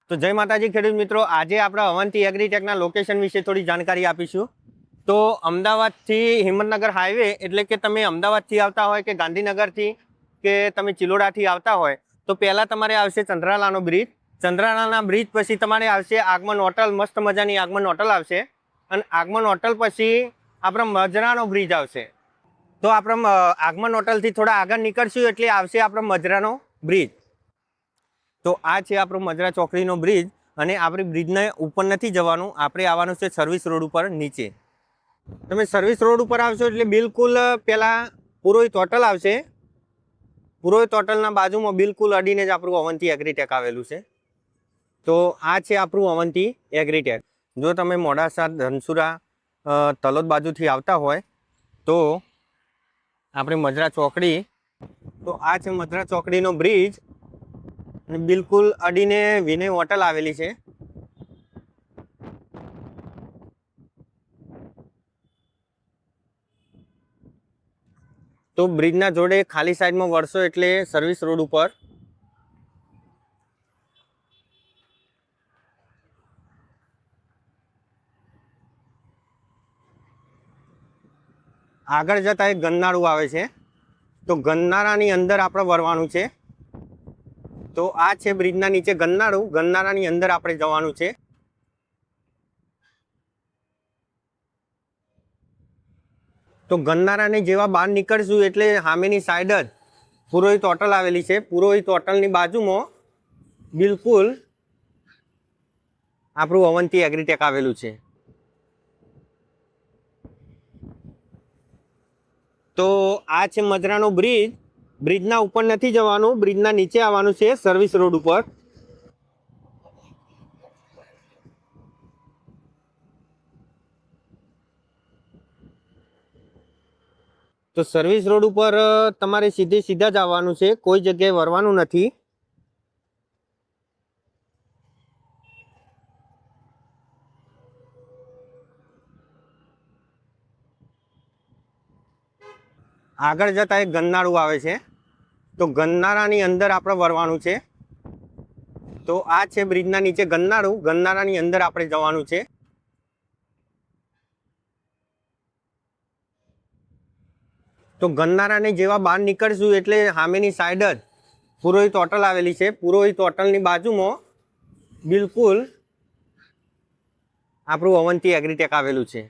તો જય માતાજી ખેડૂત મિત્રો, આજે આપણે અવંતી એગ્રીટેકના લોકેશન વિશે થોડી જાણકારી આપીશું. તો અમદાવાદથી હિંમતનગર હાઈવે એટલે કે તમે અમદાવાદથી આવતા હોય કે ગાંધીનગરથી કે તમે ચિલોડાથી આવતા હોય તો પહેલાં તમારે આવશે ચંદ્રાલાનો બ્રિજ. ચંદ્રાલાના બ્રિજ પછી તમારે આવશે આગમન હોટલ, મસ્ત મજાની આગમન હોટલ આવશે. અને આગમન હોટલ પછી આપણે મજરાનો બ્રિજ આવશે. તો આપણે આગમન હોટલથી થોડા આગળ નીકળશું એટલે આવશે આપણો મજરાનો બ્રિજ. તો આ છે આપણો મજરા ચોકડીનો બ્રિજ. અને આપણે બ્રિજને ઉપર નથી જવાનું, આપણે આવવાનું છે સર્વિસ રોડ ઉપર નીચે. તમે સર્વિસ રોડ ઉપર આવશો એટલે બિલકુલ પહેલાં પુરોહિત હોટલ આવશે. પુરોહિત હોટલના બાજુમાં બિલકુલ અડીને જ આપણું અવંતી એગ્રીટેક આવેલું છે. તો આ છે આપણું અવંતી એગ્રીટેક. જો તમે મોડાસા, ધનસુરા, તલોદ બાજુથી આવતા હોય તો આપણે મજરા ચોકડી, તો આ છે મજરા ચોકડીનો બ્રિજ. અને બિલકુલ અડીને વિનય હોટલ આવેલી છે. તો બ્રિજના જોડે ખાલી સાઈડમાં વળશો એટલે સર્વિસ રોડ ઉપર. આગળ જતા એક ગન્નાળું આવે છે. તો ગન્નાળાની અંદર આપણે વળવાનું છે. તો આ છે બ્રિજના નીચે ગન્નાળું, ગન્નાળાની અંદર આપણે જવાનું છે. તો ગન્નાળાની જેવા બહાર નીકળશું એટલે સામેની સાઈડ જ પુરોહિત હોટલ આવેલી છે. પુરોહિત હોટલની બાજુમાં બિલકુલ આપણું અવંતી એગ્રીટેક આવેલું છે. તો આ છે મજરાનો બ્રિજ. બ્રિજના ઉપર નથી જવાનું, બ્રિજના નીચે આવવાનું છે સર્વિસ રોડ ઉપર. તો સર્વિસ રોડ ઉપર તમારે સીધા જ આવવાનું છે, કોઈ જગ્યાએ વળવાનું નથી. આગળ જતા એક ગન્નાળું આવે છે. તો ગન્નાળાની અંદર આપણે વળવાનું છે. તો આ છે બ્રિજના નીચે ગન્નાળું, ગન્નાળાની અંદર આપણે જવાનું છે. તો ગન્નાળાની જેવા બહાર નીકળશું એટલે સામેની સાઈડ જ પુરોહિત હોટલ આવેલી છે. પુરોહિત હોટલની બાજુમાં બિલકુલ આપણું અવંતી એગ્રીટેક આવેલું છે.